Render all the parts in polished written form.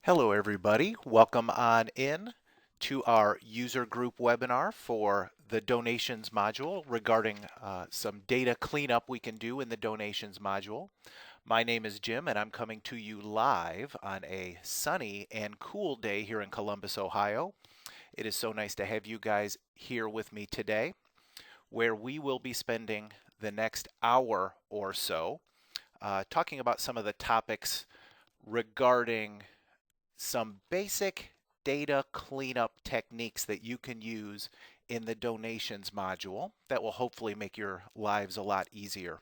Hello everybody, welcome on in to our user group webinar for the donations module regarding some data cleanup we can do in the donations module. My name is Jim and I'm coming to you live on a sunny and cool day here in Columbus, Ohio. It is so nice to have you guys here with me today, where we will be spending the next hour or so talking about some of the topics regarding some basic data cleanup techniques that you can use in the donations module that will hopefully make your lives a lot easier.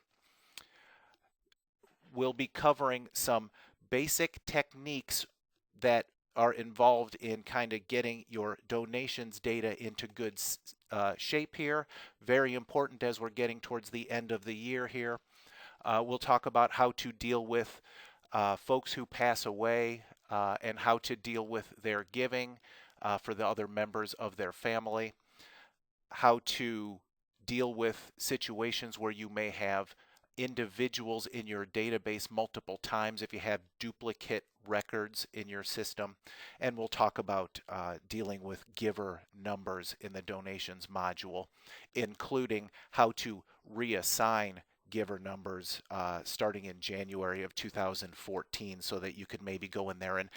We'll be covering some basic techniques that are involved in kind of getting your donations data into good shape here. Very important as we're getting towards the end of the year here. We'll talk about how to deal with folks who pass away and how to deal with their giving for the other members of their family, how to deal with situations where you may have individuals in your database multiple times if you have duplicate records in your system, and we'll talk about dealing with giver numbers in the donations module, including how to reassign giver numbers starting in January of 2014 so that you could maybe go in there and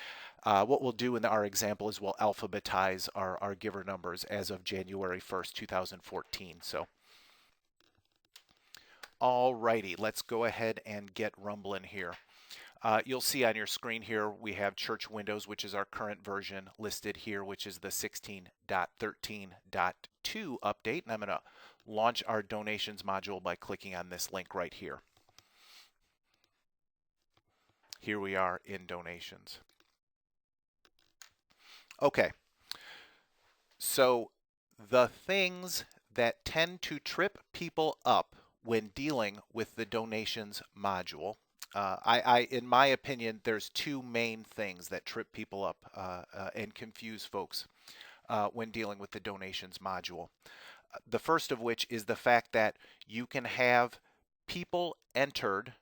what we'll do in our example is we'll alphabetize our giver numbers as of January 1st, 2014. So alrighty, let's go ahead and get rumbling here. You'll see on your screen here we have Church Windows, which is our current version listed here, which is the 16.13.2 update. And I'm going to launch our donations module by clicking on this link right here. Here we are in donations. Okay, so the things that tend to trip people up when dealing with the donations module, in my opinion, there's two main things that trip people up and confuse folks when dealing with the donations module. The first of which is the fact that you can have people entered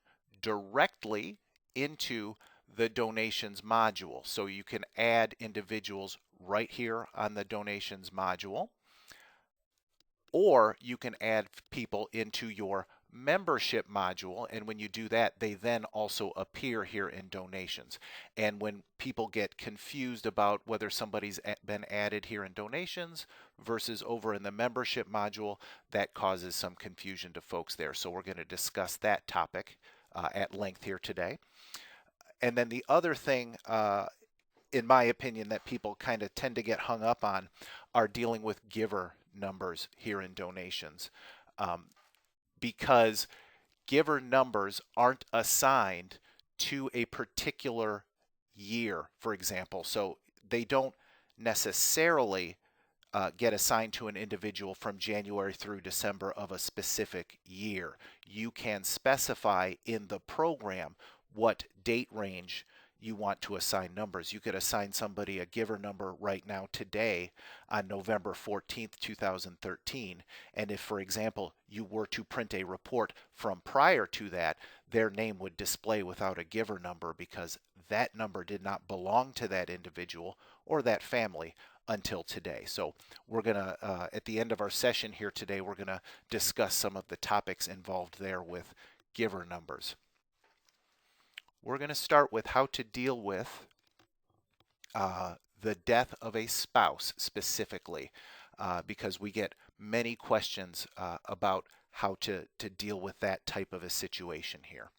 directly into the donations module. So you can add individuals right here on the donations module, or you can add people into your membership module, and when you do that, they then also appear here in donations. And when people get confused about whether somebody's been added here in donations versus over in the membership module, that causes some confusion to folks there. So we're going to discuss that topic at length here today. And then the other thing, in my opinion, that people kind of tend to get hung up on are dealing with giver numbers here in donations. Because giver numbers aren't assigned to a particular year, for example. So they don't necessarily get assigned to an individual from January through December of a specific year. You can specify in the program what date range you want to assign numbers. You could assign somebody a giver number right now today on November 14th, 2013. And if, for example, you were to print a report from prior to that, their name would display without a giver number because that number did not belong to that individual or that family until today. So we're going to, at the end of our session here today, we're going to discuss some of the topics involved there with giver numbers. We're going to start with how to deal with the death of a spouse specifically, because we get many questions about how to deal with that type of a situation here.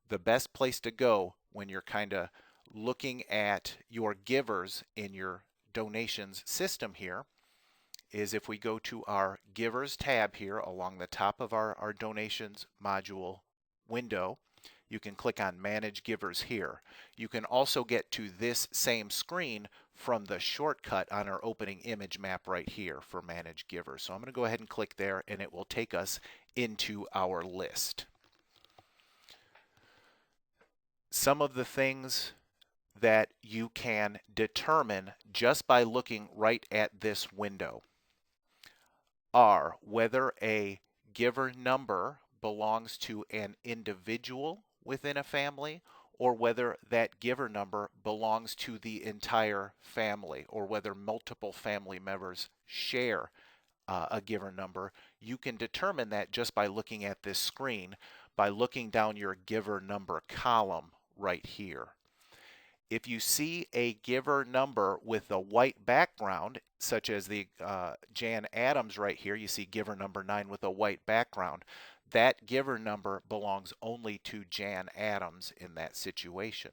The best place to go when you're kind of looking at your givers in your donations system here is if we go to our Givers tab here along the top of our donations module window. You can click on Manage Givers here. You can also get to this same screen from the shortcut on our opening image map right here for Manage Givers. So I'm going to go ahead and click there, and it will take us into our list. Some of the things that you can determine just by looking right at this window are whether a giver number belongs to an individual within a family or whether that giver number belongs to the entire family, or whether multiple family members share a giver number. You can determine that just by looking at this screen, by looking down your giver number column right here. If you see a giver number with a white background, such as the Jan Adams right here, you see giver number 9 with a white background, that giver number belongs only to Jan Adams in that situation.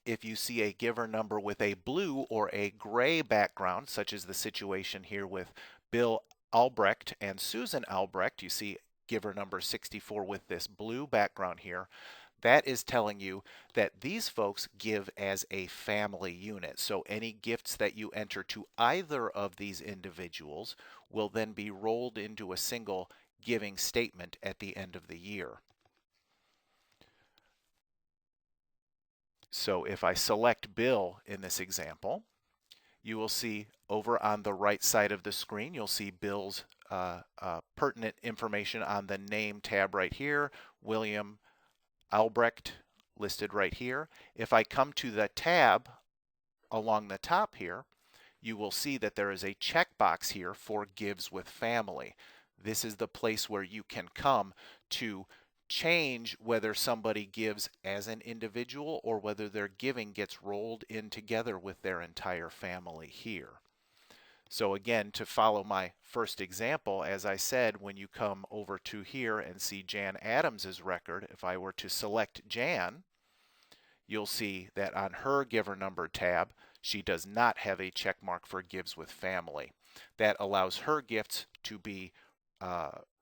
If you see a giver number with a blue or a gray background, such as the situation here with Bill Albrecht and Susan Albrecht, you see giver number 64 with this blue background here, that is telling you that these folks give as a family unit. So any gifts that you enter to either of these individuals will then be rolled into a single giving statement at the end of the year. So if I select Bill in this example, you will see over on the right side of the screen, you'll see Bill's pertinent information on the name tab right here, William Albrecht listed right here. If I come to the tab along the top here, you will see that there is a checkbox here for Gives with Family. This is the place where you can come to change whether somebody gives as an individual or whether their giving gets rolled in together with their entire family here. So again, to follow my first example, as I said, when you come over to here and see Jan Adams's record, if I were to select Jan, you'll see that on her giver number tab, she does not have a check mark for Gives with Family. That allows her gifts to be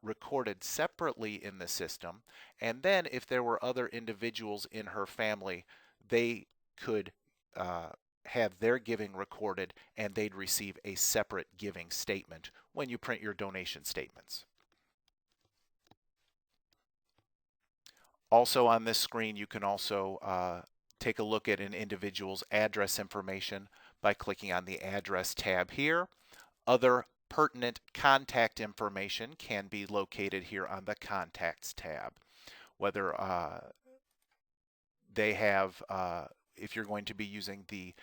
recorded separately in the system, and then if there were other individuals in her family, they could have their giving recorded and they'd receive a separate giving statement when you print your donation statements. Also on this screen, you can also take a look at an individual's address information by clicking on the address tab here. Other pertinent contact information can be located here on the contacts tab. Whether they have, if you're going to be using the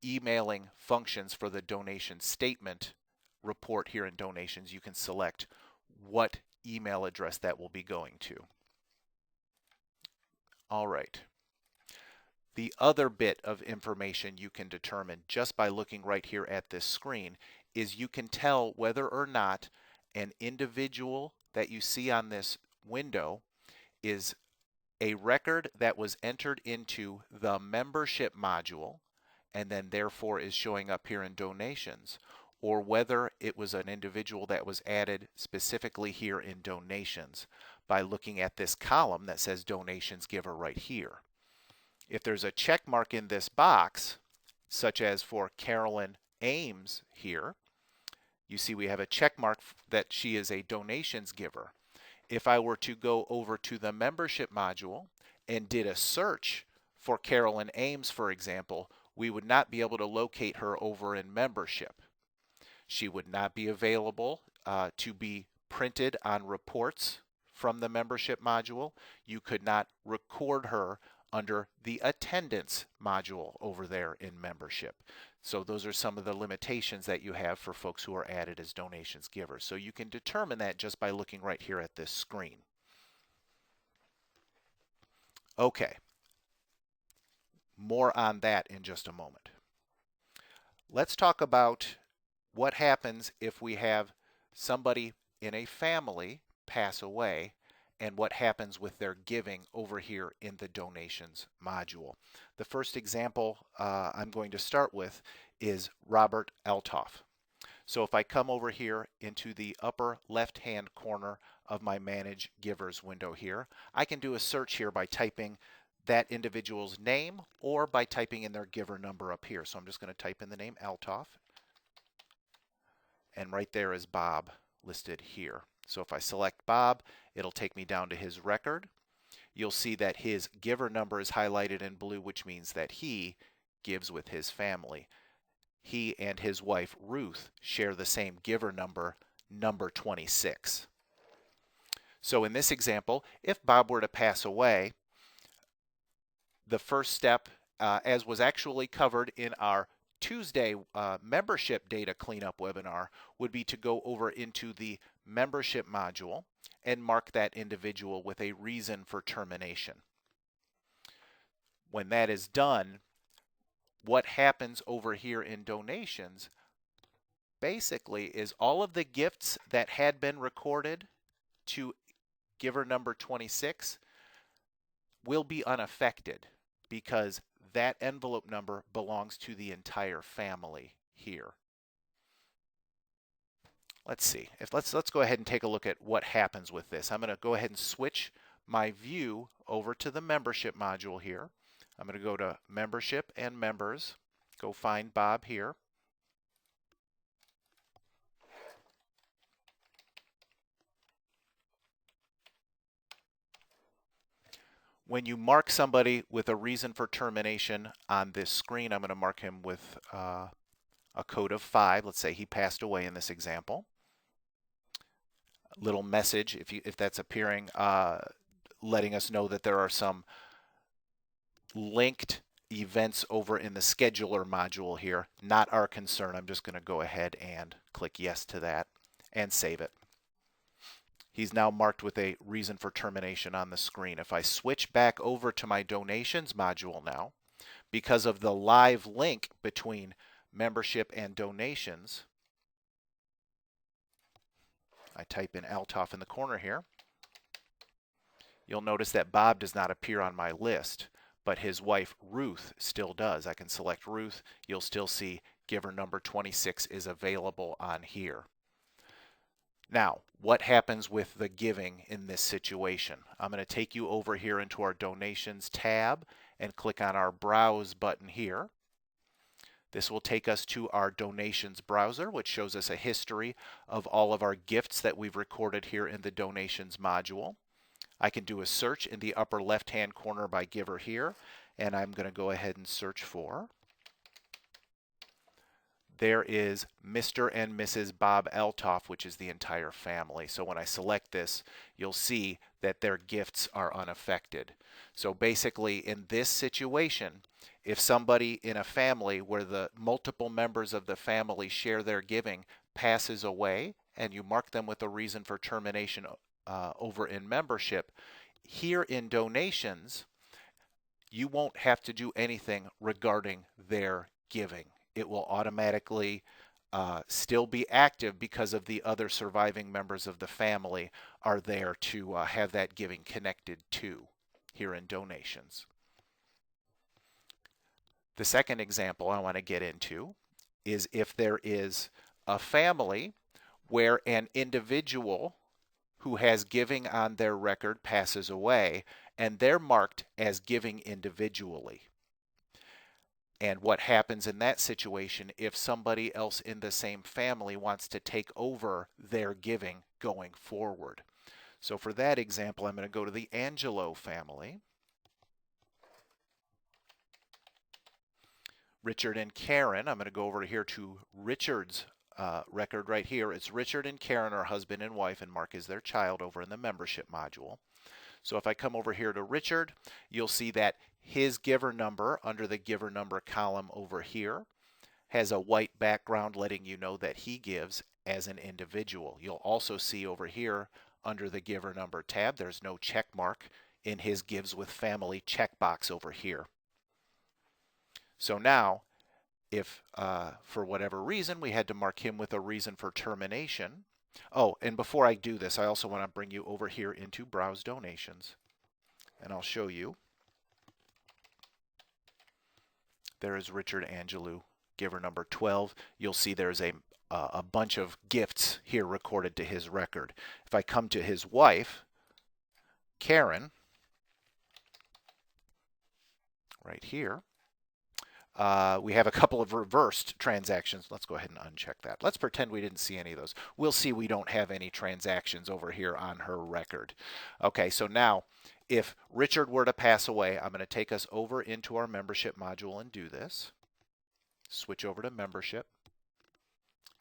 emailing functions for the donation statement report here in donations, you can select what email address that will be going to. All right. The other bit of information you can determine just by looking right here at this screen is you can tell whether or not an individual that you see on this window is a record that was entered into the membership module and then therefore is showing up here in donations, or whether it was an individual that was added specifically here in donations by looking at this column that says donations giver right here. If there's a check mark in this box, such as for Carolyn Ames here, you see we have a check mark that she is a donations giver. If I were to go over to the membership module and did a search for Carolyn Ames, for example, we would not be able to locate her over in membership. She would not be available to be printed on reports from the membership module. You could not record her under the attendance module over there in membership. So those are some of the limitations that you have for folks who are added as donations givers. So you can determine that just by looking right here at this screen. Okay. More on that in just a moment. Let's talk about what happens if we have somebody in a family pass away and what happens with their giving over here in the donations module. The first example I'm going to start with is Robert Eltoff. So if I come over here into the upper left hand corner of my Manage Givers window here, I can do a search here by typing that individual's name or by typing in their giver number up here. So I'm just going to type in the name Eltoff, and right there is Bob listed here. So if I select Bob, it'll take me down to his record. You'll see that his giver number is highlighted in blue, which means that he gives with his family. He and his wife Ruth share the same giver number, number 26. So in this example, if Bob were to pass away, the first step, as was actually covered in our Tuesday membership data cleanup webinar, would be to go over into the membership module and mark that individual with a reason for termination. When that is done, what happens over here in donations basically is all of the gifts that had been recorded to giver number 26 will be unaffected because that envelope number belongs to the entire family here. Let's see. Let's go ahead and take a look at what happens with this. I'm going to go ahead and switch my view over to the membership module here. I'm going to go to membership and members. Go find Bob here. When you mark somebody with a reason for termination on this screen, I'm going to mark him with a code of 5. Let's say he passed away in this example. Little message, if that's appearing, letting us know that there are some linked events over in the scheduler module here. Not our concern. I'm just going to go ahead and click yes to that and save it. He's now marked with a reason for termination on the screen. If I switch back over to my donations module now, because of the live link between membership and donations, I type in Althoff in the corner here. You'll notice that Bob does not appear on my list, but his wife Ruth still does. I can select Ruth. You'll still see giver number 26 is available on here. Now, what happens with the giving in this situation? I'm going to take you over here into our donations tab and click on our browse button here. This will take us to our donations browser, which shows us a history of all of our gifts that we've recorded here in the donations module. I can do a search in the upper left hand corner by giver here, and I'm going to go ahead and search for. There is Mr. and Mrs. Bob Althoff, which is the entire family. So when I select this, you'll see that their gifts are unaffected. So basically, in this situation, if somebody in a family where the multiple members of the family share their giving passes away, and you mark them with a reason for termination over in membership, here in donations, you won't have to do anything regarding their giving. It will automatically still be active because of the other surviving members of the family are there to have that giving connected to here in donations. The second example I want to get into is if there is a family where an individual who has giving on their record passes away and they're marked as giving individually. And what happens in that situation if somebody else in the same family wants to take over their giving going forward. So for that example, I'm going to go to the Angelo family. Richard and Karen, I'm going to go over here to Richard's record right here. It's Richard and Karen are husband and wife, and Mark is their child over in the membership module. So if I come over here to Richard, you'll see that his giver number under the giver number column over here has a white background letting you know that he gives as an individual. You'll also see over here under the giver number tab, there's no check mark in his gives with family checkbox over here. So now, if for whatever reason we had to mark him with a reason for termination. Oh, and before I do this, I also want to bring you over here into Browse Donations, and I'll show you. There is Richard Angelou, giver number 12. You'll see there's a bunch of gifts here recorded to his record. If I come to his wife, Karen, right here, we have a couple of reversed transactions. Let's go ahead and uncheck that. Let's pretend we didn't see any of those. We'll see we don't have any transactions over here on her record. Okay, so now if Richard were to pass away, I'm going to take us over into our membership module and do this. Switch over to membership.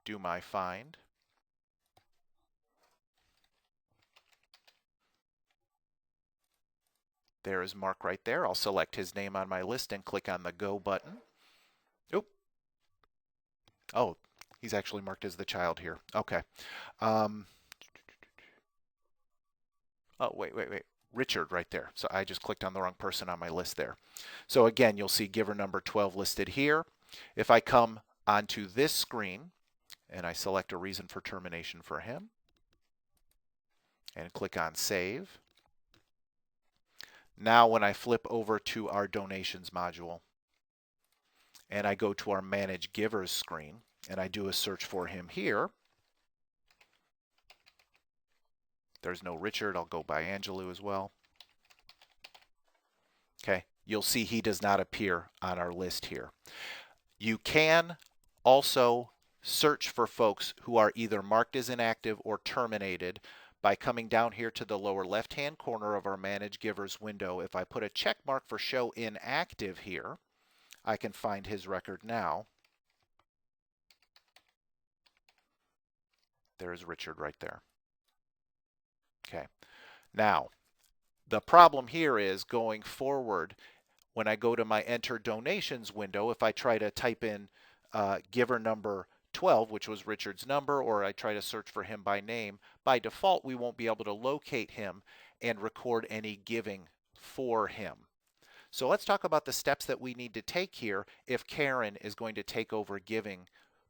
Do my find. There is Mark right there. I'll select his name on my list and click on the Go button. Oop. Oh, he's actually marked as the child here. Okay. Oh, wait. Richard right there. So I just clicked on the wrong person on my list there. So again, you'll see giver number 12 listed here. If I come onto this screen and I select a reason for termination for him and click on Save, now when I flip over to our Donations module and I go to our Manage Givers screen and I do a search for him here, there's no Richard. I'll go by Angelou as well. Okay, you'll see he does not appear on our list here. You can also search for folks who are either marked as inactive or terminated by coming down here to the lower left-hand corner of our Manage Givers window. If I put a check mark for Show Inactive here, I can find his record now. There's Richard right there. Okay. Now, the problem here is going forward, when I go to my Enter Donations window, if I try to type in giver number 12, which was Richard's number, or I try to search for him by name, by default we won't be able to locate him and record any giving for him. So let's talk about the steps that we need to take here if Karen is going to take over giving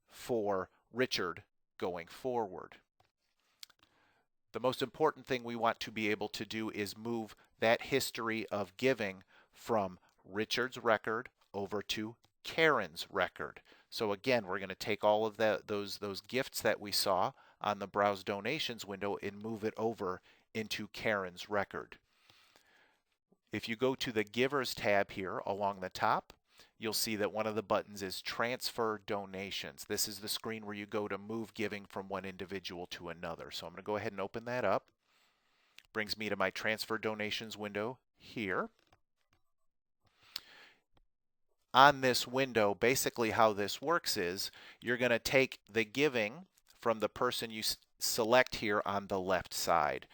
for Richard going forward. The most important thing we want to be able to do is move that history of giving from Richard's record over to Karen's record. So again, we're going to take all of those gifts that we saw on the Browse Donations window and move it over into Karen's record. If you go to the Givers tab here along the top, you'll see that one of the buttons is Transfer Donations. This is the screen where you go to move giving from one individual to another. So I'm going to go ahead and open that up. Brings me to my Transfer Donations window here. On this window, basically how this works is you're going to take the giving from the person you select here on the left side.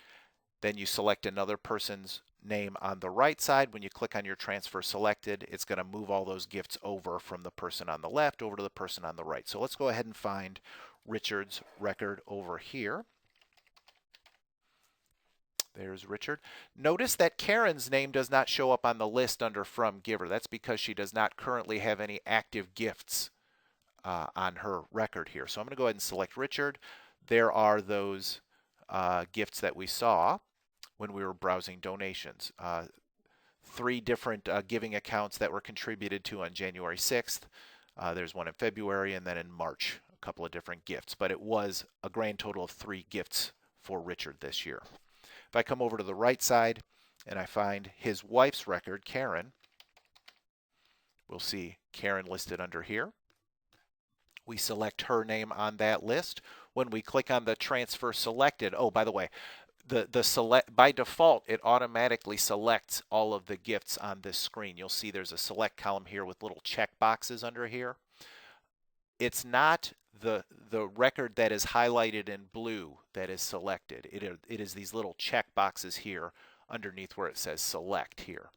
Then you select another person's name on the right side. When you click on your transfer selected, it's going to move all those gifts over from the person on the left over to the person on the right. So let's go ahead and find Richard's record over here. There's Richard. Notice that Karen's name does not show up on the list under From Giver. That's because she does not currently have any active gifts on her record here. So I'm going to go ahead and select Richard. There are those gifts that we saw when we were browsing donations. 3 different giving accounts that were contributed to on January 6th. There's one in February and then in March, a couple of different gifts. But it was a grand total of 3 gifts for Richard this year. If I come over to the right side and I find his wife's record, Karen, we'll see Karen listed under here. We select her name on that list. When we click on the transfer selected, oh, by the way, the select by default it automatically selects all of the gifts on this screen. You'll see there's a select column here with little check boxes under here. It's not the record that is highlighted in blue that is selected. It is these little check boxes here underneath where it says select here.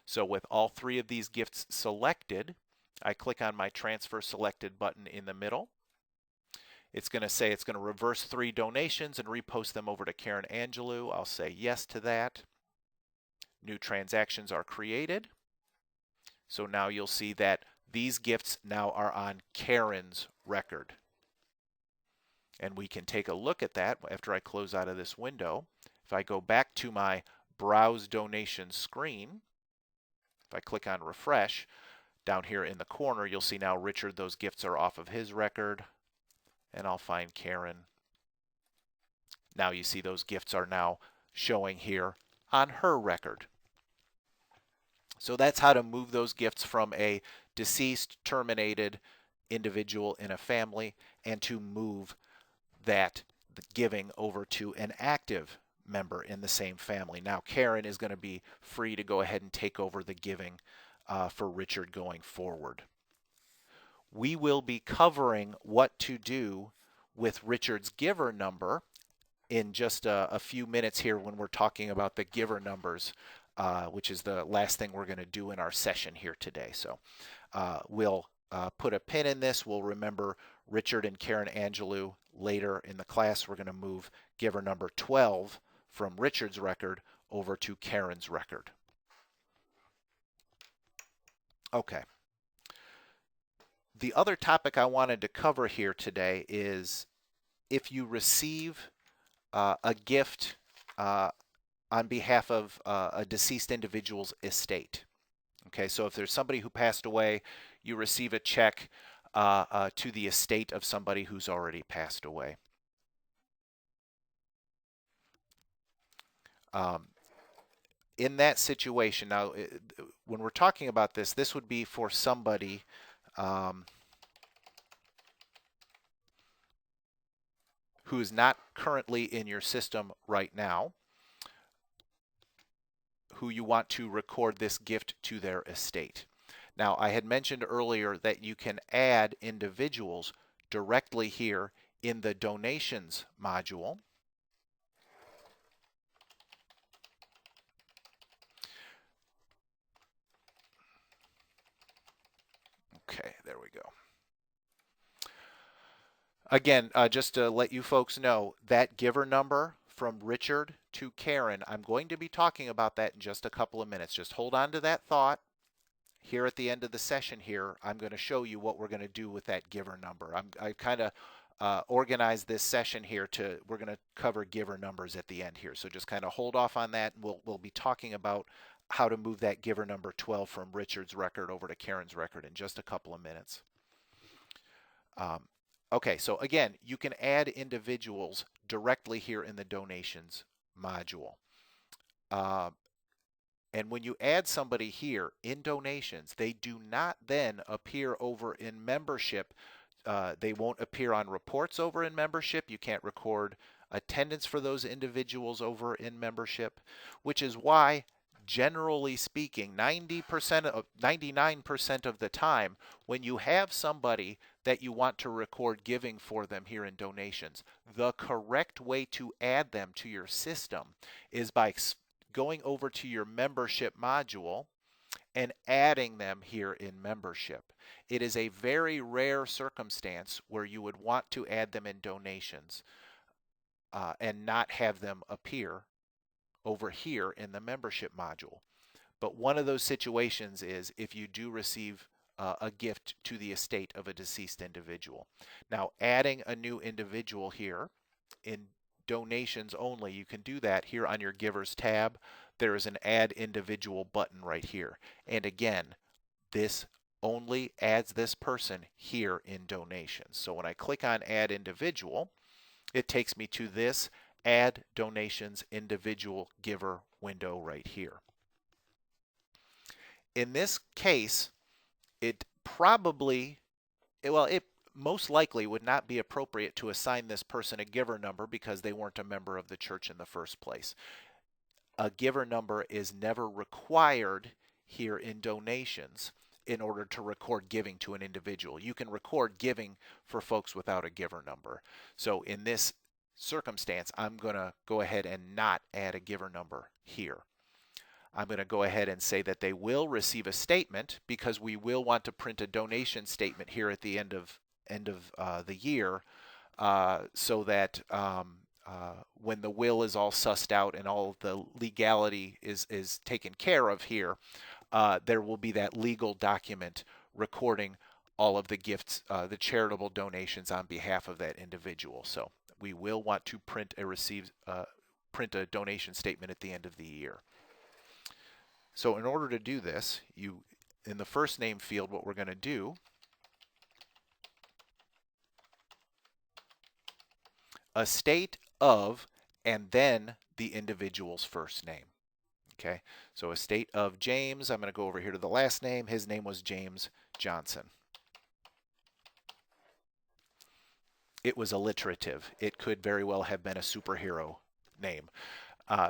So with all 3 of these gifts selected, I click on my transfer selected button in the middle. It's going to say it's going to reverse 3 donations and repost them over to Karen Angelou. I'll say yes to that. New transactions are created. So now you'll see that these gifts now are on Karen's record. And we can take a look at that after I close out of this window. If I go back to my Browse Donations screen, if I click on Refresh, down here in the corner, you'll see now Richard, those gifts are off of his record. And I'll find Karen. Now you see those gifts are now showing here on her record. So that's how to move those gifts from a deceased, terminated individual in a family and to move that giving over to an active member in the same family. Now Karen is going to be free to go ahead and take over the giving for Richard going forward. We will be covering what to do with Richard's giver number in just a few minutes here when we're talking about the giver numbers which is the last thing we're going to do in our session here today. So we'll put a pin in this. We'll remember Richard and Karen Angelou later in the class. We're going to move giver number 12 from Richard's record over to Karen's record. Okay. The other topic I wanted to cover here today is if you receive a gift on behalf of a deceased individual's estate. Okay, so if there's somebody who passed away, you receive a check to the estate of somebody who's already passed away. In that situation, now when we're talking about this, this would be for somebody who is not currently in your system right now, who you want to record this gift to their estate. Now, I had mentioned earlier that you can add individuals directly here in the donations module. Okay, there we go. Again, just to let you folks know, that giver number from Richard to Karen, I'm going to be talking about that in just a couple of minutes. Just hold on to that thought. Here at the end of the session here, I'm going to show you what we're going to do with that giver number. I kind of organized this session here we're going to cover giver numbers at the end here. So just kind of hold off on that. We'll be talking about how to move that giver number 12 from Richard's record over to Karen's record in just a couple of minutes. Okay, so again, you can add individuals directly here in the donations module. And when you add somebody here in donations, they do not then appear over in membership. They won't appear on reports over in membership. You can't record attendance for those individuals over in membership, which is why, generally speaking, 99% of the time, when you have somebody that you want to record giving for them here in donations, the correct way to add them to your system is by going over to your membership module and adding them here in membership. It is a very rare circumstance where you would want to add them in donations and not have them appear over here in the membership module. But one of those situations is if you do receive a gift to the estate of a deceased individual. Now, adding a new individual here in donations only, you can do that here on your Givers tab. There is an Add Individual button right here. And again, this only adds this person here in donations. So when I click on Add Individual, it takes me to this Add Donations Individual Giver window right here. In this case, it most likely would not be appropriate to assign this person a giver number because they weren't a member of the church in the first place. A giver number is never required here in donations in order to record giving to an individual. You can record giving for folks without a giver number. So in this circumstance, I'm going to go ahead and not add a giver number here. I'm going to go ahead and say that they will receive a statement because we will want to print a donation statement here at the end of the year so that when the will is all sussed out and all of the legality is taken care of here, there will be that legal document recording all of the gifts, the charitable donations on behalf of that individual. So we will want to print a donation statement at the end of the year. So in order to do this, in the first name field, what we're going to do, estate of, and then the individual's first name. Okay, so estate of James, I'm going to go over here to the last name. His name was James Johnson. It was alliterative. It could very well have been a superhero name.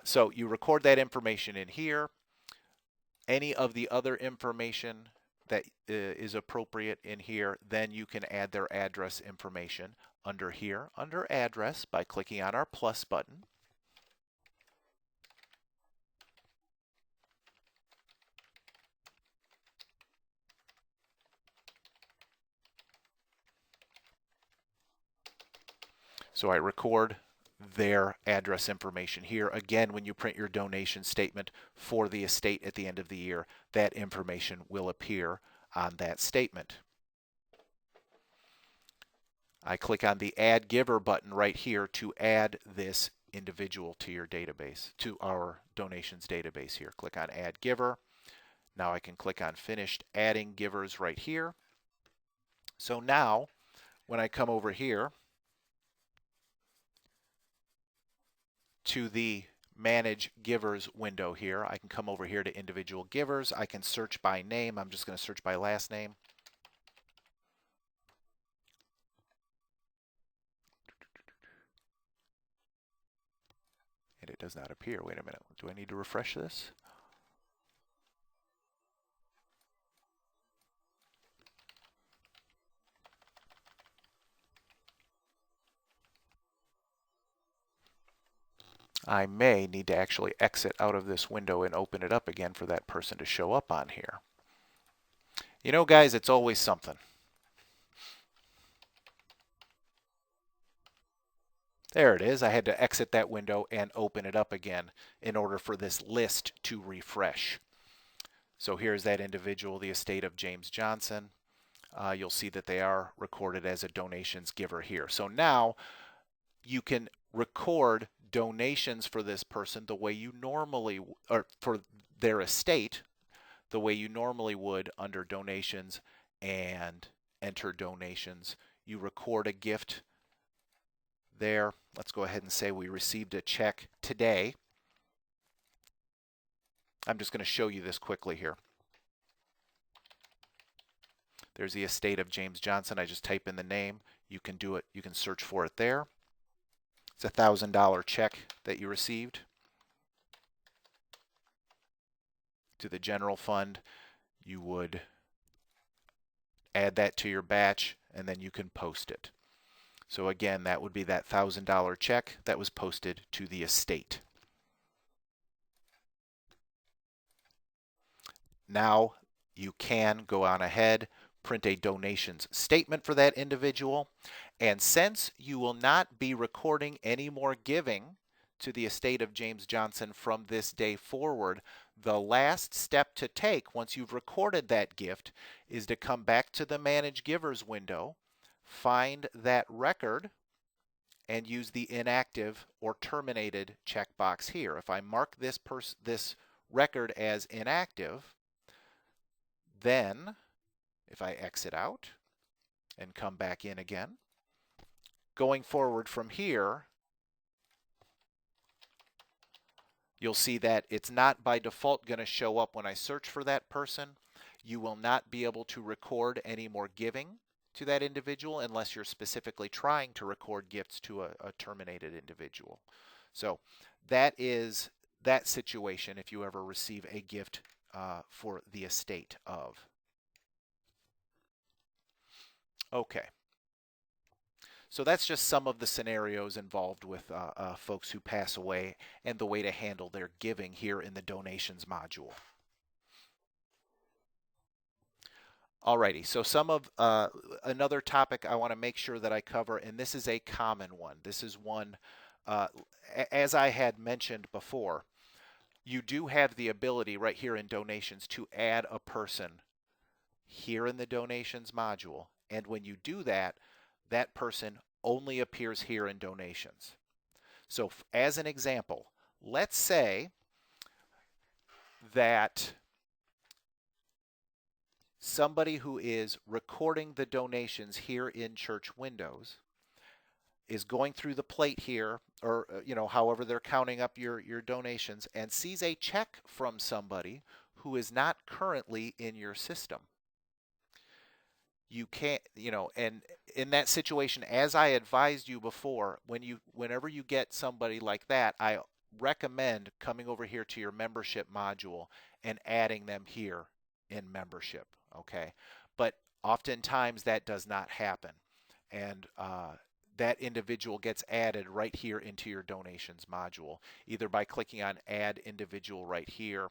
So you record that information in here. Any of the other information that is appropriate in here, then you can add their address information under here, under address, by clicking on our plus button. So I record their address information here. Again, when you print your donation statement for the estate at the end of the year, that information will appear on that statement. I click on the Add Giver button right here to add this individual to your database, to our donations database here. Click on Add Giver. Now I can click on Finished Adding Givers right here. So now, when I come over here to the Manage Givers window here, I can come over here to Individual Givers. I can search by name. I'm just going to search by last name. And it does not appear. Wait a minute. Do I need to refresh this? I may need to actually exit out of this window and open it up again for that person to show up on here. You know, guys, it's always something. There it is. I had to exit that window and open it up again in order for this list to refresh. So here's that individual, the estate of James Johnson. You'll see that they are recorded as a donations giver here. So now you can record donations for this person the way you normally, or for their estate, the way you normally would under donations and enter donations. You record a gift there. Let's go ahead and say we received a check today. I'm just going to show you this quickly here. There's the estate of James Johnson. I just type in the name. You can do it. You can search for it there. It's a $1,000 check that you received to the general fund. You would add that to your batch, and then you can post it. So again, that would be that $1,000 check that was posted to the estate. Now you can go on ahead, print a donations statement for that individual, and since you will not be recording any more giving to the estate of James Johnson from this day forward, the last step to take once you've recorded that gift is to come back to the Manage Givers window, find that record, and use the inactive or terminated checkbox here. If I mark this record as inactive, then if I exit out and come back in again, going forward from here, you'll see that it's not by default going to show up when I search for that person. You will not be able to record any more giving to that individual unless you're specifically trying to record gifts to a terminated individual. So that is that situation if you ever receive a gift for the estate of. Okay. So that's just some of the scenarios involved with folks who pass away and the way to handle their giving here in the donations module. Alrighty, so some of another topic I want to make sure that I cover, and this is a common one. This is one, as I had mentioned before, you do have the ability right here in donations to add a person here in the donations module. And when you do that, that person only appears here in donations. So as an example, let's say that somebody who is recording the donations here in Church Windows is going through the plate here, or however they're counting up your donations, and sees a check from somebody who is not currently in your system. You can't, and in that situation, as I advised you before, whenever you get somebody like that, I recommend coming over here to your membership module and adding them here in membership. Okay, but oftentimes that does not happen, and that individual gets added right here into your donations module, either by clicking on Add Individual right here.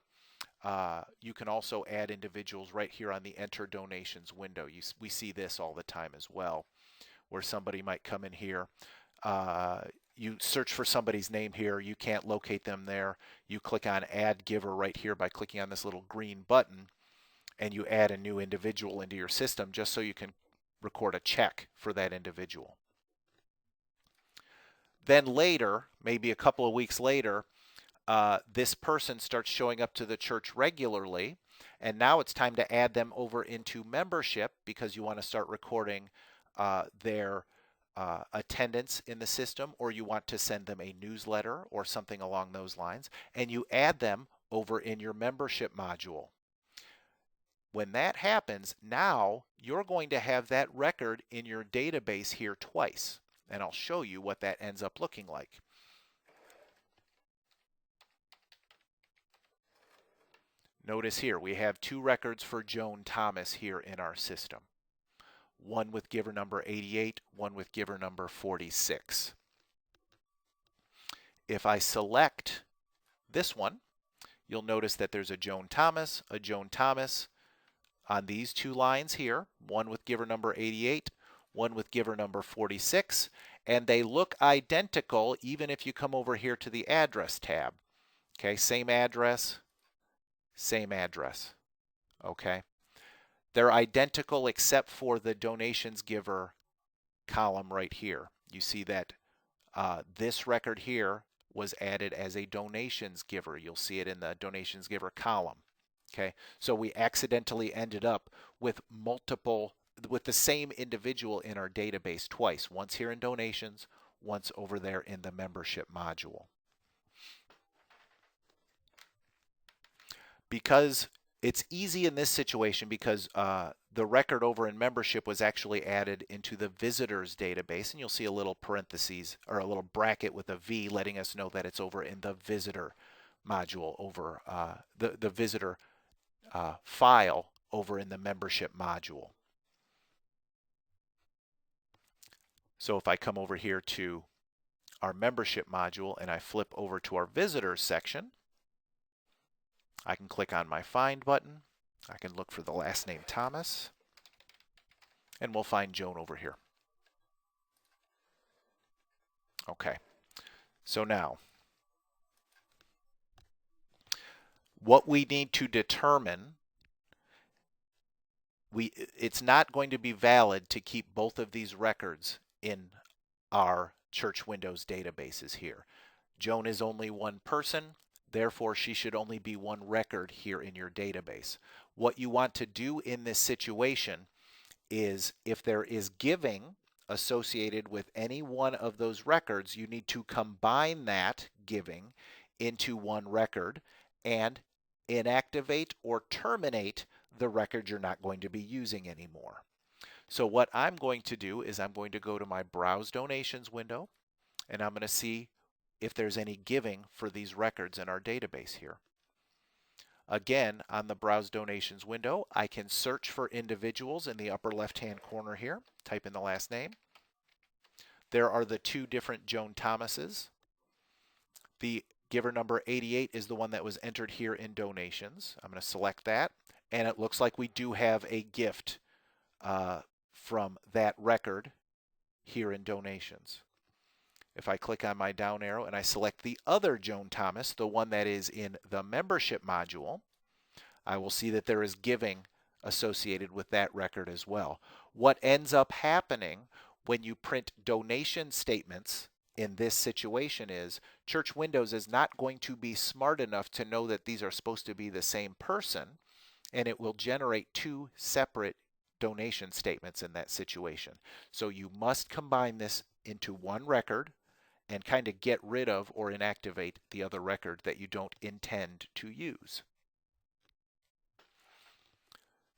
You can also add individuals right here on the Enter Donations window. We see this all the time as well, where somebody might come in here. you search for somebody's name here, you can't locate them there. You click on Add Giver right here by clicking on this little green button, and you add a new individual into your system just so you can record a check for that individual. Then later, maybe a couple of weeks later, this person starts showing up to the church regularly, and now it's time to add them over into membership because you want to start recording their attendance in the system, or you want to send them a newsletter or something along those lines, and you add them over in your membership module. When that happens, now you're going to have that record in your database here twice, and I'll show you what that ends up looking like. Notice here we have two records for Joan Thomas here in our system. One with giver number 88, one with giver number 46. If I select this one, you'll notice that there's a Joan Thomas on these two lines here, one with giver number 88, one with giver number 46, and they look identical even if you come over here to the address tab. Okay, same address, okay? They're identical except for the donations giver column right here. You see that this record here was added as a donations giver. You'll see it in the donations giver column. Okay, so we accidentally ended up with the same individual in our database twice, once here in donations, once over there in the membership module. Because it's easy in this situation because the record over in membership was actually added into the visitors database, and you'll see a little parentheses or a little bracket with a V letting us know that it's over in the visitor module over the visitor file over in the membership module. So if I come over here to our membership module and I flip over to our visitors section, I can click on my Find button. I can look for the last name Thomas, and we'll find Joan over here. Okay, so now what we need to determine, it's not going to be valid to keep both of these records in our Church Windows databases here. Joan is only one person. Therefore, she should only be one record here in your database. What you want to do in this situation is if there is giving associated with any one of those records, you need to combine that giving into one record and inactivate or terminate the record you're not going to be using anymore. So what I'm going to do is I'm going to go to my Browse Donations window, and I'm going to see if there's any giving for these records in our database here. Again, on the Browse Donations window, I can search for individuals in the upper left-hand corner here. Type in the last name. There are the two different Joan Thomases. The giver number 88 is the one that was entered here in donations. I'm going to select that, and it looks like we do have a gift from that record here in donations. If I click on my down arrow and I select the other Joan Thomas, the one that is in the membership module, I will see that there is giving associated with that record as well. What ends up happening when you print donation statements in this situation is Church Windows is not going to be smart enough to know that these are supposed to be the same person, and it will generate two separate donation statements in that situation. So you must combine this into one record and kind of get rid of or inactivate the other record that you don't intend to use.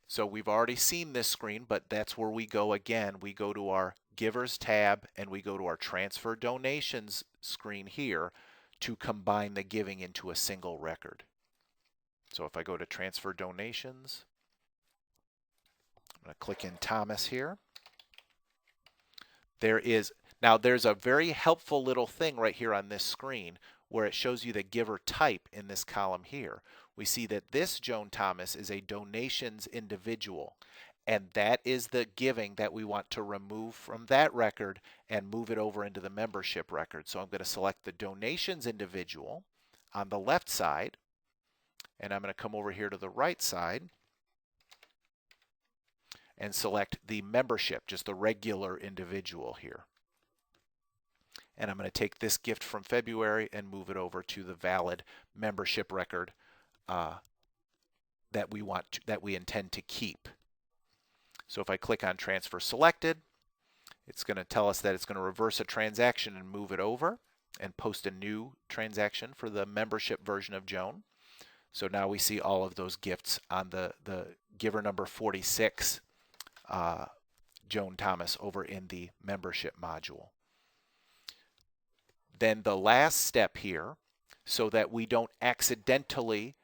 So we've already seen this screen, but that's where we go again. We go to our Givers tab and we go to our Transfer Donations screen here to combine the giving into a single record. So if I go to Transfer Donations, I'm going to click in Thomas here. Now there's a very helpful little thing right here on this screen where it shows you the giver type in this column here. We see that this Joan Thomas is a donations individual, And that is the giving that we want to remove from that record and move it over into the membership record. So I'm going to select the donations individual on the left side, and I'm going to come over here to the right side and select the membership, just the regular individual here. And I'm going to take this gift from February and move it over to the valid membership record that we intend to keep. So if I click on transfer selected, it's going to tell us that it's going to reverse a transaction and move it over and post a new transaction for the membership version of Joan. So now we see all of those gifts on the giver number 46, Joan Thomas, over in the membership module. Then the last step here, so that we don't accidentally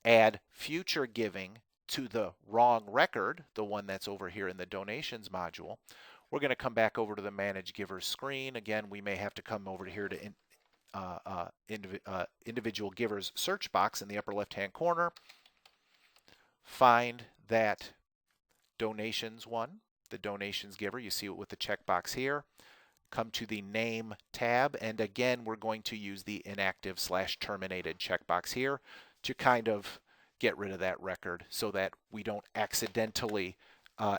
add future giving to the wrong record, the one that's over here in the donations module, we're going to come back over to the Manage Givers screen. Again, we may have to come over here to individual givers search box in the upper left-hand corner, find that donations one, the donations giver. You see it with the checkbox here. Come to the Name tab, and again, we're going to use the Inactive/Terminated checkbox here to kind of get rid of that record so that we don't accidentally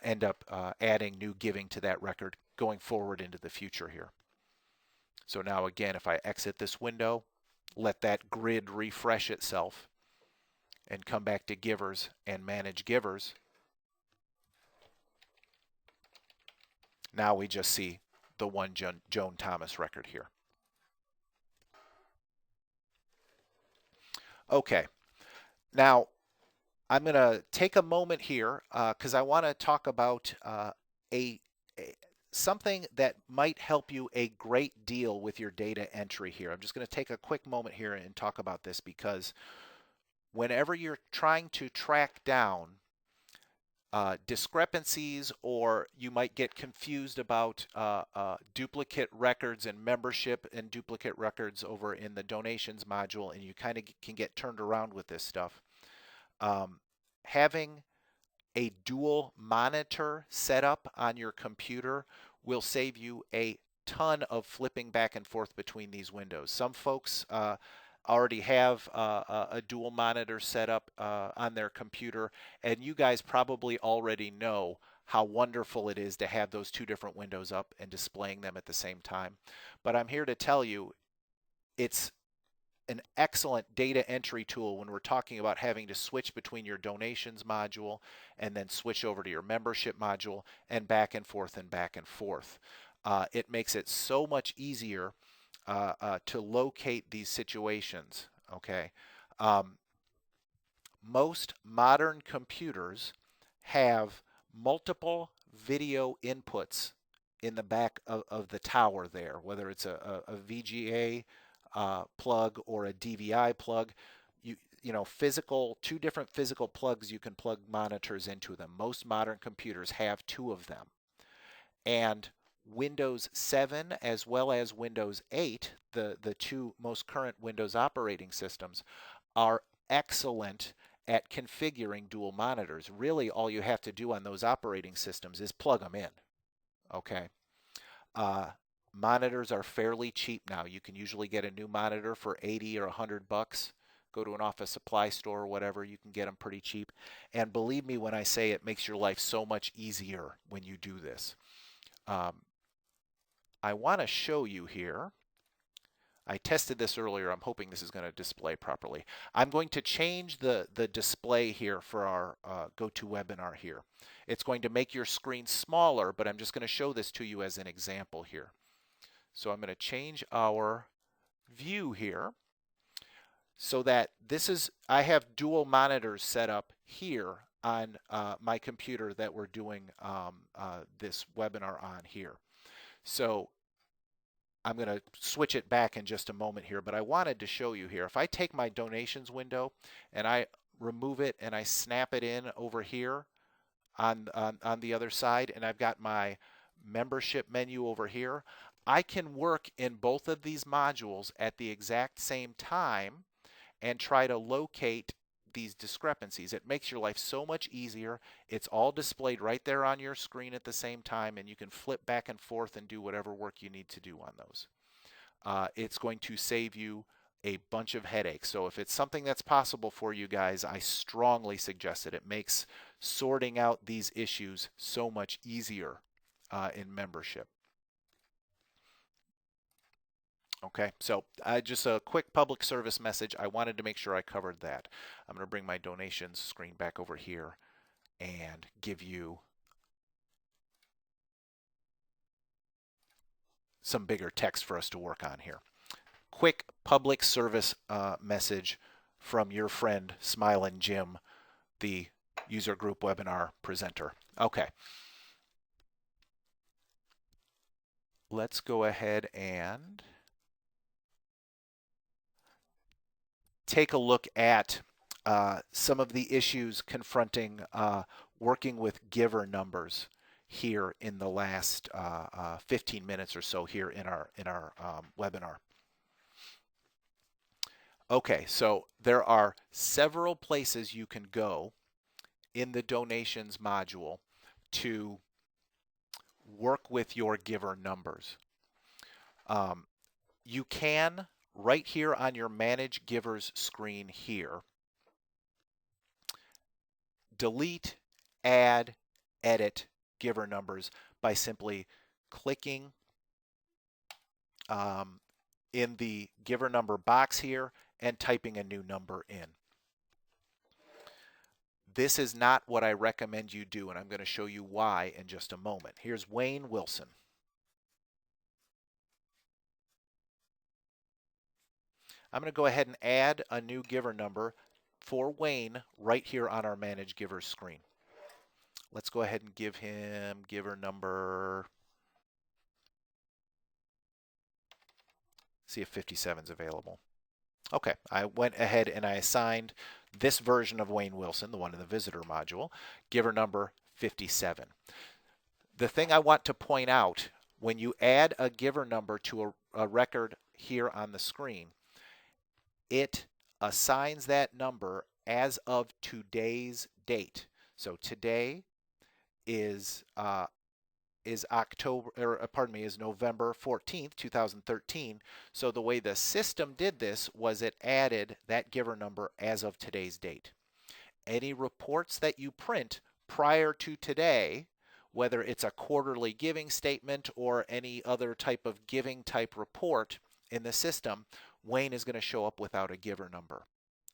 end up adding new giving to that record going forward into the future here. So now again, if I exit this window, let that grid refresh itself and come back to Givers and Manage Givers, now we just see the one Joan Thomas record here. Okay, now I'm going to take a moment here because I want to talk about something that might help you a great deal with your data entry here. I'm just going to take a quick moment here and talk about this, because whenever you're trying to track down discrepancies, or you might get confused about duplicate records and membership and duplicate records over in the donations module, and you kind of can get turned around with this stuff. Having a dual monitor set up on your computer will save you a ton of flipping back and forth between these windows. Some folks already have a dual monitor set up on their computer, and you guys probably already know how wonderful it is to have those two different windows up and displaying them at the same time. But I'm here to tell you, it's an excellent data entry tool when we're talking about having to switch between your donations module and then switch over to your membership module and back and forth and back and forth. It makes it so much easier to locate these situations. Okay, most modern computers have multiple video inputs in the back of the tower there, whether it's a VGA plug or a DVI plug. You know, two different physical plugs you can plug monitors into them. Most modern computers have two of them. And Windows 7 as well as Windows 8, the two most current Windows operating systems, are excellent at configuring dual monitors. Really, all you have to do on those operating systems is plug them in. Okay. Monitors are fairly cheap now. You can usually get a new monitor for 80 or 100 bucks. Go to an office supply store or whatever, you can get them pretty cheap. And believe me when I say it makes your life so much easier when you do this. I want to show you here. I tested this earlier. I'm hoping this is going to display properly. I'm going to change the display here for our GoToWebinar here. It's going to make your screen smaller, but I'm just going to show this to you as an example here. So I'm going to change our view here so that I have dual monitors set up here on my computer that we're doing this webinar on here. So I'm going to switch it back in just a moment here, but I wanted to show you here. If I take my donations window and I remove it and I snap it in over here on the other side, and I've got my membership menu over here, I can work in both of these modules at the exact same time and try to locate these discrepancies. It makes your life so much easier. It's all displayed right there on your screen at the same time, and you can flip back and forth and do whatever work you need to do on those. It's going to save you a bunch of headaches. So if it's something that's possible for you guys, I strongly suggest it. It makes sorting out these issues so much easier in membership. Okay, so just a quick public service message. I wanted to make sure I covered that. I'm going to bring my donations screen back over here and give you some bigger text for us to work on here. Quick public service message from your friend Smilin' Jim, the user group webinar presenter. Okay. Let's go ahead and take a look at some of the issues confronting working with giver numbers here in the last 15 minutes or so here in our webinar. Okay, so there are several places you can go in the donations module to work with your giver numbers. You can, right here on your Manage Givers screen here, delete, add, edit giver numbers by simply clicking in the giver number box here and typing a new number in. This is not what I recommend you do, and I'm going to show you why in just a moment. Here's Wayne Wilson. I'm going to go ahead and add a new giver number for Wayne right here on our Manage Givers screen. Let's go ahead and give him giver number, see if 57 is available. Okay, I went ahead and I assigned this version of Wayne Wilson, the one in the visitor module, giver number 57. The thing I want to point out, when you add a giver number to a record here on the screen, it assigns that number as of today's date. So today is November 14th, 2013. So the way the system did this was it added that giver number as of today's date. Any reports that you print prior to today, whether it's a quarterly giving statement or any other type of giving type report in the system, Wayne is going to show up without a giver number.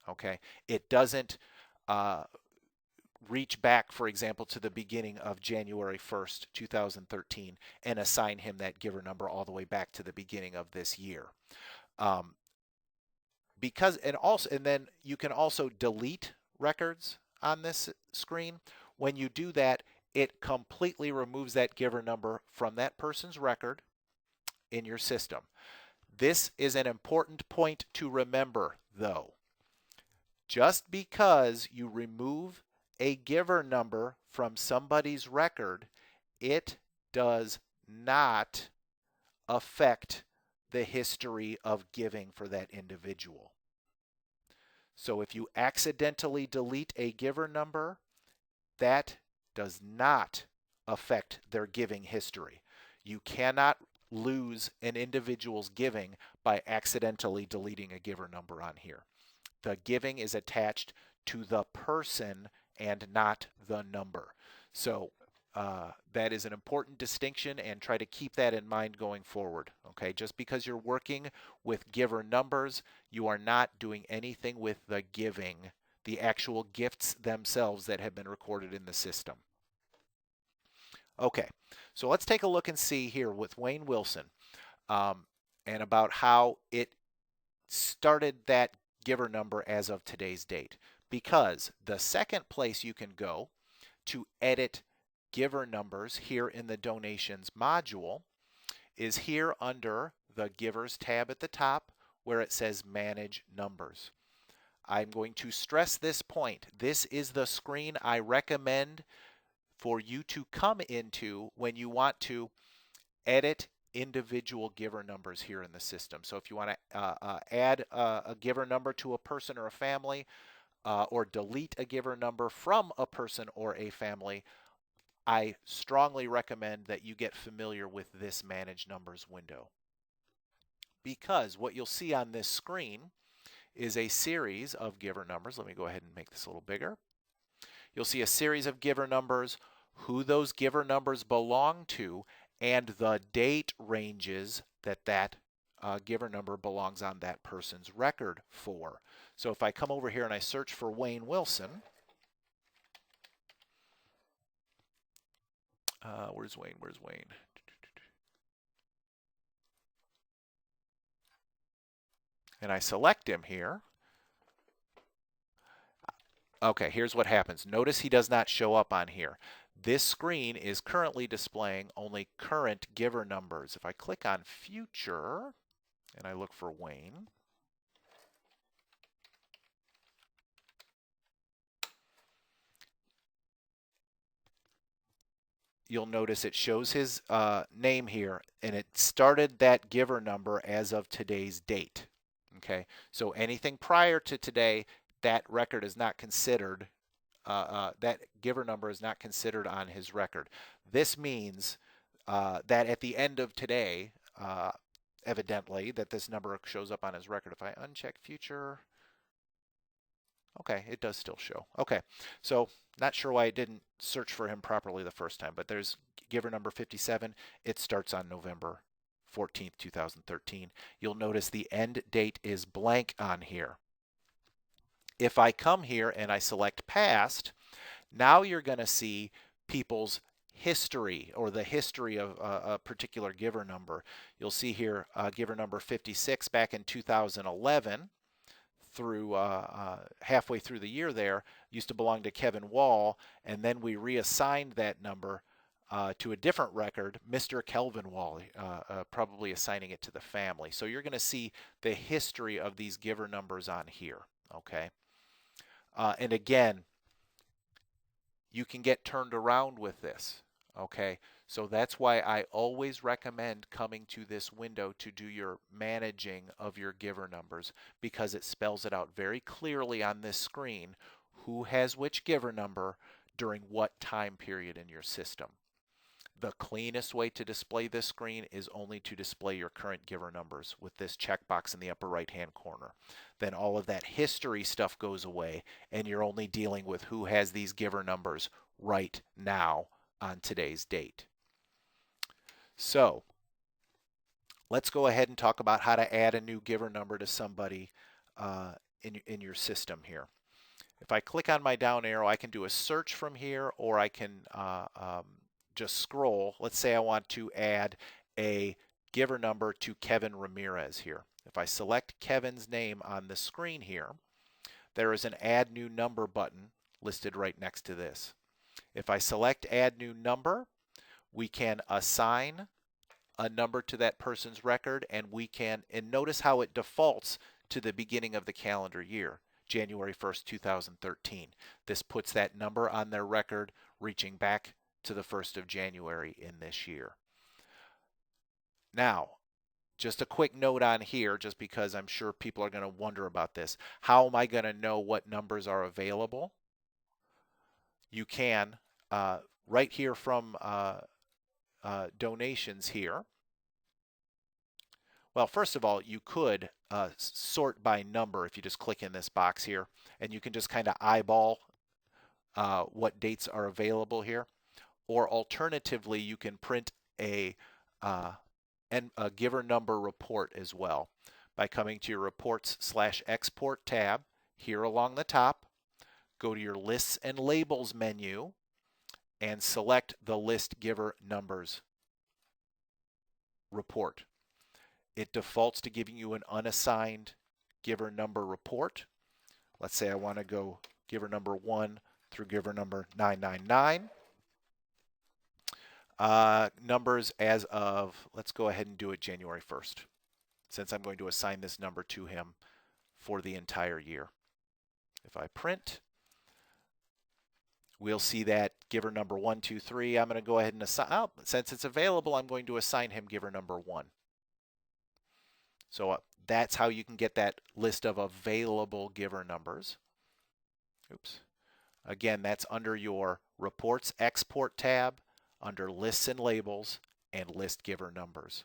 Okay, it doesn't reach back, for example, to the beginning of January 1st, 2013 and assign him that giver number all the way back to the beginning of this year. And then you can also delete records on this screen. When you do that, it completely removes that giver number from that person's record in your system. This is an important point to remember, though. Just because you remove a giver number from somebody's record, it does not affect the history of giving for that individual. So if you accidentally delete a giver number, that does not affect their giving history. You cannot lose an individual's giving by accidentally deleting a giver number on here. The giving is attached to the person and not the number. So that is an important distinction, and try to keep that in mind going forward. Okay, just because you're working with giver numbers, you are not doing anything with the giving, the actual gifts themselves that have been recorded in the system. Okay, so let's take a look and see here with Wayne Wilson and about how it started that giver number as of today's date. Because the second place you can go to edit giver numbers here in the donations module is here under the Givers tab at the top where it says Manage Numbers. I'm going to stress this point. This is the screen I recommend for you to come into when you want to edit individual giver numbers here in the system. So if you want to add a giver number to a person or a family, or delete a giver number from a person or a family, I strongly recommend that you get familiar with this Manage Numbers window. Because what you'll see on this screen is a series of giver numbers. Let me go ahead and make this a little bigger. You'll see a series of giver numbers, who those giver numbers belong to, and the date ranges that giver number belongs on that person's record for. So if I come over here and I search for Wayne Wilson, where's Wayne? Where's Wayne? And I select him here. Okay, here's what happens. Notice he does not show up on here. This screen is currently displaying only current giver numbers. If I click on Future and I look for Wayne, you'll notice it shows his name here, and it started that giver number as of today's date. Okay, so anything prior to today, that record is not considered, that giver number is not considered on his record. This means that at the end of today, evidently, that this number shows up on his record. If I uncheck Future, okay, it does still show. Okay, so not sure why it didn't search for him properly the first time, but there's giver number 57. It starts on November 14th, 2013. You'll notice the end date is blank on here. If I come here and I select Past, now you're going to see people's history, or the history of a particular giver number. You'll see here giver number 56 back in 2011 through halfway through the year there used to belong to Kevin Wall, and then we reassigned that number to a different record, Mr. Kelvin Wall, probably assigning it to the family. So you're going to see the history of these giver numbers on here. Okay, and again, you can get turned around with this. Okay, so that's why I always recommend coming to this window to do your managing of your giver numbers, because it spells it out very clearly on this screen who has which giver number during what time period in your system. The cleanest way to display this screen is only to display your current giver numbers with this checkbox in the upper right hand corner. Then all of that history stuff goes away, and you're only dealing with who has these giver numbers right now on today's date. So let's go ahead and talk about how to add a new giver number to somebody in your system here. If I click on my down arrow, I can do a search from here, or I can just scroll. Let's say I want to add a giver number to Kevin Ramirez here. If I select Kevin's name on the screen here, there is an Add New Number button listed right next to this. If I select Add New Number, we can assign a number to that person's record, and notice how it defaults to the beginning of the calendar year, January 1st, 2013. This puts that number on their record reaching back to the 1st of January in this year. Now, just a quick note on here, just because I'm sure people are going to wonder about this. How am I going to know what numbers are available? You can, right here from donations here. Well, first of all, you could sort by number if you just click in this box here, and you can just kind of eyeball what dates are available here. Or alternatively, you can print a giver number report as well by coming to your Reports/Export tab here along the top. Go to your Lists and Labels menu and select the List Giver Numbers report. It defaults to giving you an unassigned giver number report. Let's say I want to go giver number 1 through giver number 999. Numbers as of, let's go ahead and do it January 1st, since I'm going to assign this number to him for the entire year. If I print, we'll see that giver number 1, 2, 3. I'm going to go ahead and assign, since it's available, I'm going to assign him giver number 1. So that's how you can get that list of available giver numbers. Oops. Again, that's under your Reports Export tab, under Lists and Labels, and List Giver Numbers.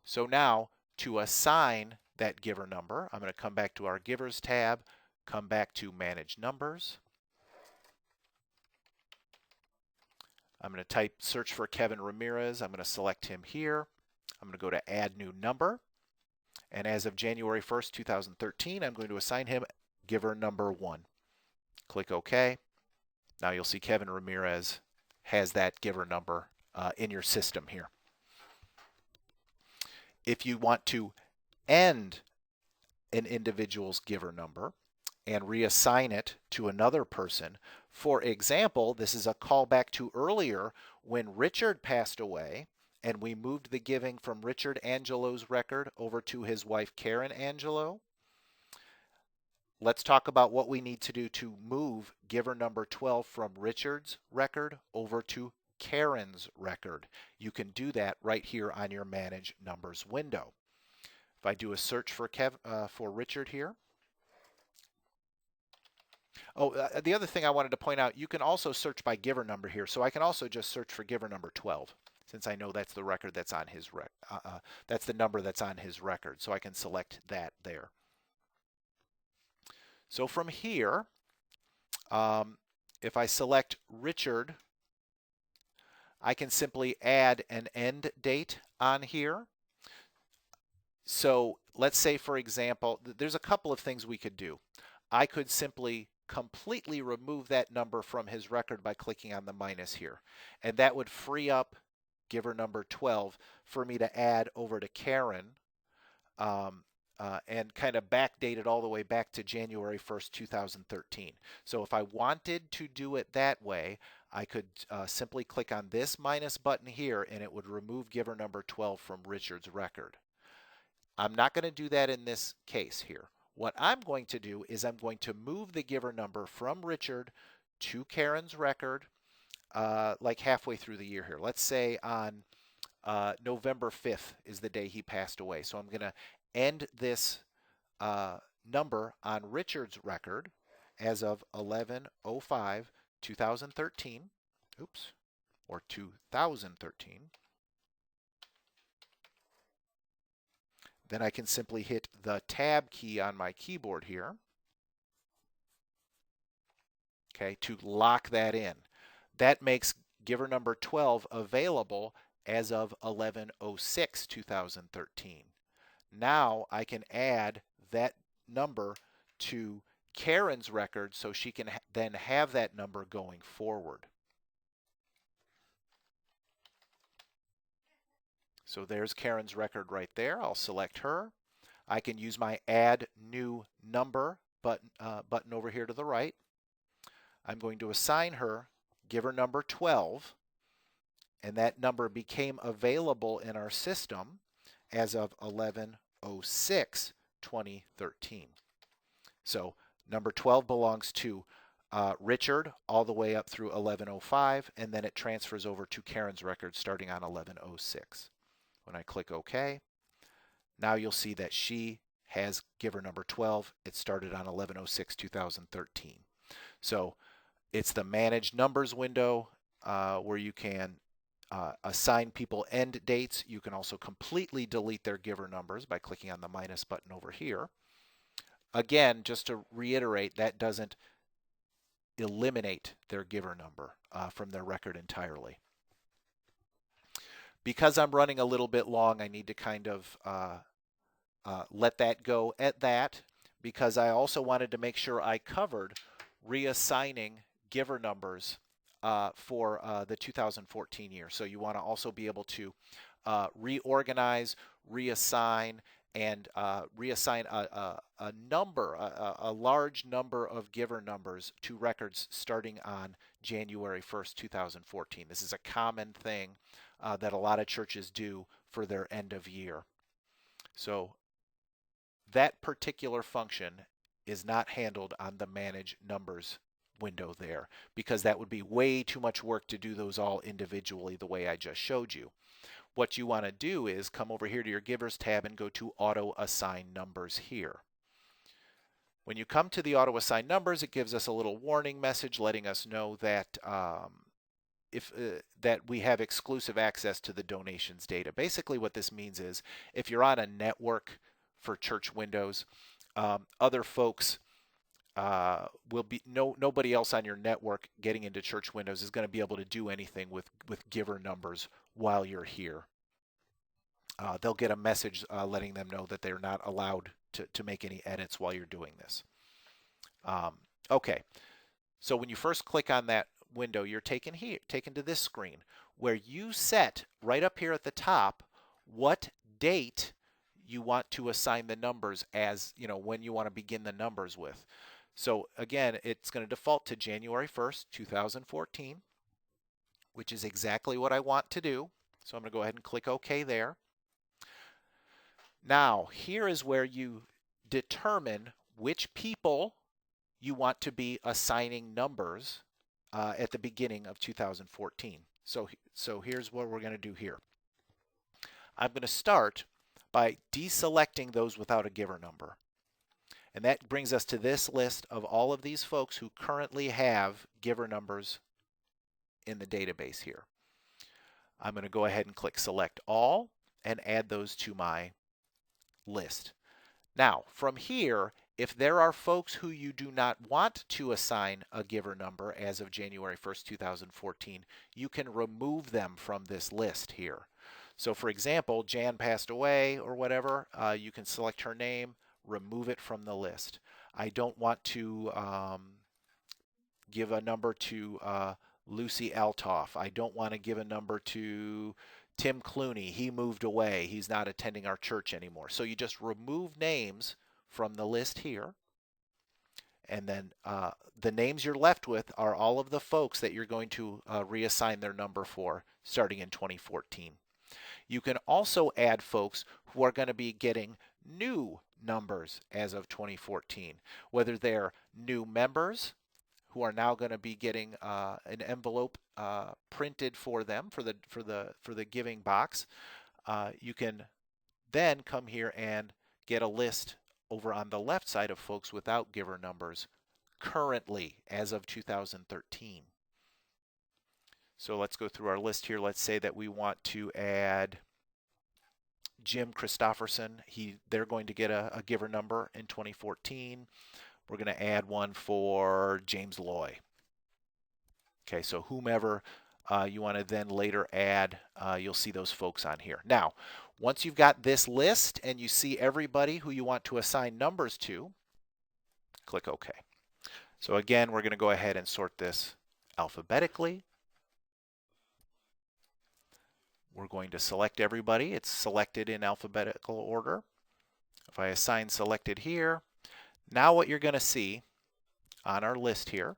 So now, to assign that giver number, I'm going to come back to our Givers tab, come back to Manage Numbers. I'm going to search for Kevin Ramirez. I'm going to select him here. I'm going to go to Add New Number. And as of January 1st, 2013, I'm going to assign him giver number 1. Click OK. Now you'll see Kevin Ramirez has that giver number in your system here. If you want to end an individual's giver number and reassign it to another person, for example, this is a callback to earlier when Richard passed away and we moved the giving from Richard Angelo's record over to his wife Karen Angelo. Let's talk about what we need to do to move giver number 12 from Richard's record over to Karen's record. You can do that right here on your Manage Numbers window. If I do a search for Richard here. The other thing I wanted to point out, you can also search by giver number here. So I can also just search for giver number 12, since I know that's the record that's on his that's the number that's on his record. So I can select that there. So from here, if I select Richard, I can simply add an end date on here. So let's say, for example, there's a couple of things we could do. I could simply completely remove that number from his record by clicking on the minus here. And that would free up giver number 12 for me to add over to Karen and kind of backdate it all the way back to January 1st, 2013. So if I wanted to do it that way, I could simply click on this minus button here and it would remove giver number 12 from Richard's record. I'm not going to do that in this case here. What I'm going to do is I'm going to move the giver number from Richard to Karen's record like halfway through the year here. Let's say on November 5th is the day he passed away. So I'm going to end this number on Richard's record as of 11/05/2013. Oops, or 2013. Then I can simply hit the Tab key on my keyboard here, okay, to lock that in. That makes giver number 12 available as of 11/06/2013. Now I can add that number to Karen's record so she can then have that number going forward. So there's Karen's record right there. I'll select her. I can use my Add New Number button over here to the right. I'm going to assign her giver number 12, and that number became available in our system as of 11/06/2013. So number 12 belongs to Richard all the way up through 11/05, and then it transfers over to Karen's record starting on 11/06. When I click OK, now you'll see that she has giver number 12. It started on 11/06/2013. So it's the Manage Numbers window where you can assign people end dates. You can also completely delete their giver numbers by clicking on the minus button over here. Again, just to reiterate, that doesn't eliminate their giver number from their record entirely. Because I'm running a little bit long, I need to kind of let that go at that, because I also wanted to make sure I covered reassigning giver numbers for the 2014 year. So you want to also be able to reorganize, reassign, and reassign a number, a large number of giver numbers to records starting on January 1st, 2014. This is a common thing that a lot of churches do for their end of year. So that particular function is not handled on the Manage Numbers window there, because that would be way too much work to do those all individually the way I just showed you. What you want to do is come over here to your Givers tab and go to Auto Assign Numbers here. When you come to the auto assign numbers, it gives us a little warning message letting us know that that we have exclusive access to the donations data. Basically what this means is if you're on a network for church windows, other folks will be nobody else on your network getting into church windows is going to be able to do anything with giver numbers while you're here. They'll get a message letting them know that they're not allowed to make any edits while you're doing this. Okay, so when you first click on that window, you're taken to this screen where you set right up here at the top what date you want to assign the numbers as, when you want to begin the numbers with. So again, it's going to default to January 1st, 2014, which is exactly what I want to do. So I'm going to go ahead and click OK there. Now, here is where you determine which people you want to be assigning numbers at the beginning of 2014. So here's what we're going to do here. I'm going to start by deselecting those without a giver number. And that brings us to this list of all of these folks who currently have giver numbers in the database here. I'm going to go ahead and click Select All and add those to my list. Now, from here, if there are folks who you do not want to assign a giver number as of January 1st, 2014, you can remove them from this list here. So for example, Jan passed away or whatever, you can select her name, remove it from the list. I don't want to give a number to Lucy Altoff. I don't want to give a number to Tim Clooney. He moved away. He's not attending our church anymore. So you just remove names from the list here. And then the names you're left with are all of the folks that you're going to reassign their number for starting in 2014. You can also add folks who are going to be getting new numbers as of 2014, whether they're new members who are now going to be getting an envelope printed for them for the giving box. You can then come here and get a list over on the left side of folks without giver numbers currently as of 2013. So let's go through our list here. Let's say that we want to add Jim Christofferson. They're going to get a giver number in 2014. We're going to add one for James Loy. Okay, so whomever you want to then later add, you'll see those folks on here. Now, once you've got this list and you see everybody who you want to assign numbers to, click OK. So again, we're going to go ahead and sort this alphabetically. We're going to select everybody. It's selected in alphabetical order. If I assign selected here, now what you're going to see on our list here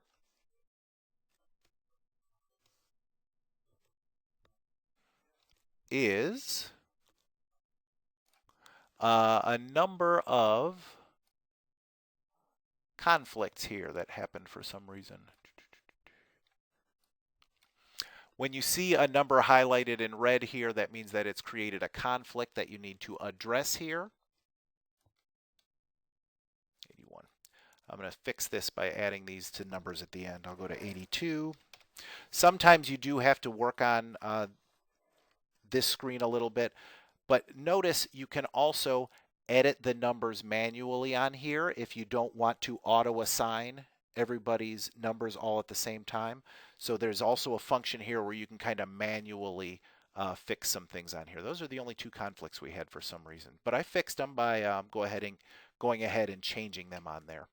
is a number of conflicts here that happened for some reason. When you see a number highlighted in red here, that means that it's created a conflict that you need to address here. 81. I'm going to fix this by adding these to numbers at the end. I'll go to 82. Sometimes you do have to work on this screen a little bit, but notice you can also edit the numbers manually on here if you don't want to auto assign everybody's numbers all at the same time. So there's also a function here where you can kind of manually fix some things on here. Those are the only two conflicts we had for some reason, but I fixed them by going ahead and changing them on there.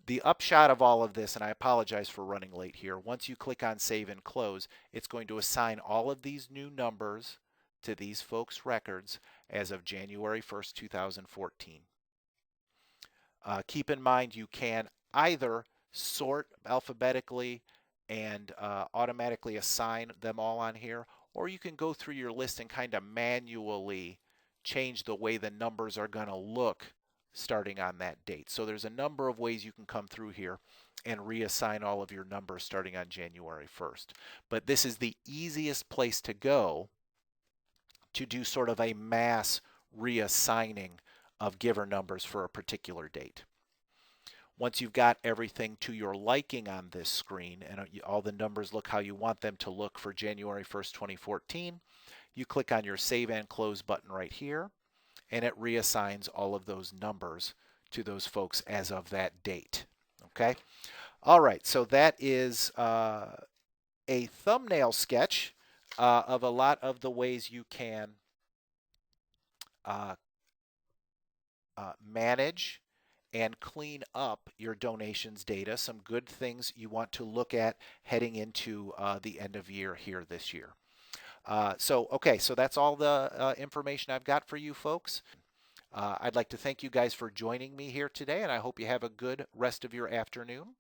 The upshot of all of this, and I apologize for running late here, once you click on Save and Close, it's going to assign all of these new numbers to these folks' records as of January 1st, 2014. Keep in mind you can either sort alphabetically and automatically assign them all on here, or you can go through your list and kind of manually change the way the numbers are going to look starting on that date. So there's a number of ways you can come through here and reassign all of your numbers starting on January 1st. But this is the easiest place to go to do sort of a mass reassigning of giver numbers for a particular date. Once you've got everything to your liking on this screen and all the numbers look how you want them to look for January 1st, 2014, you click on your Save and Close button right here, and it reassigns all of those numbers to those folks as of that date. Okay? All right, so that is a thumbnail sketch of a lot of the ways you can manage and clean up your donations data. Some good things you want to look at heading into the end of year here this year. Okay, so that's all the information I've got for you folks. I'd like to thank you guys for joining me here today, and I hope you have a good rest of your afternoon.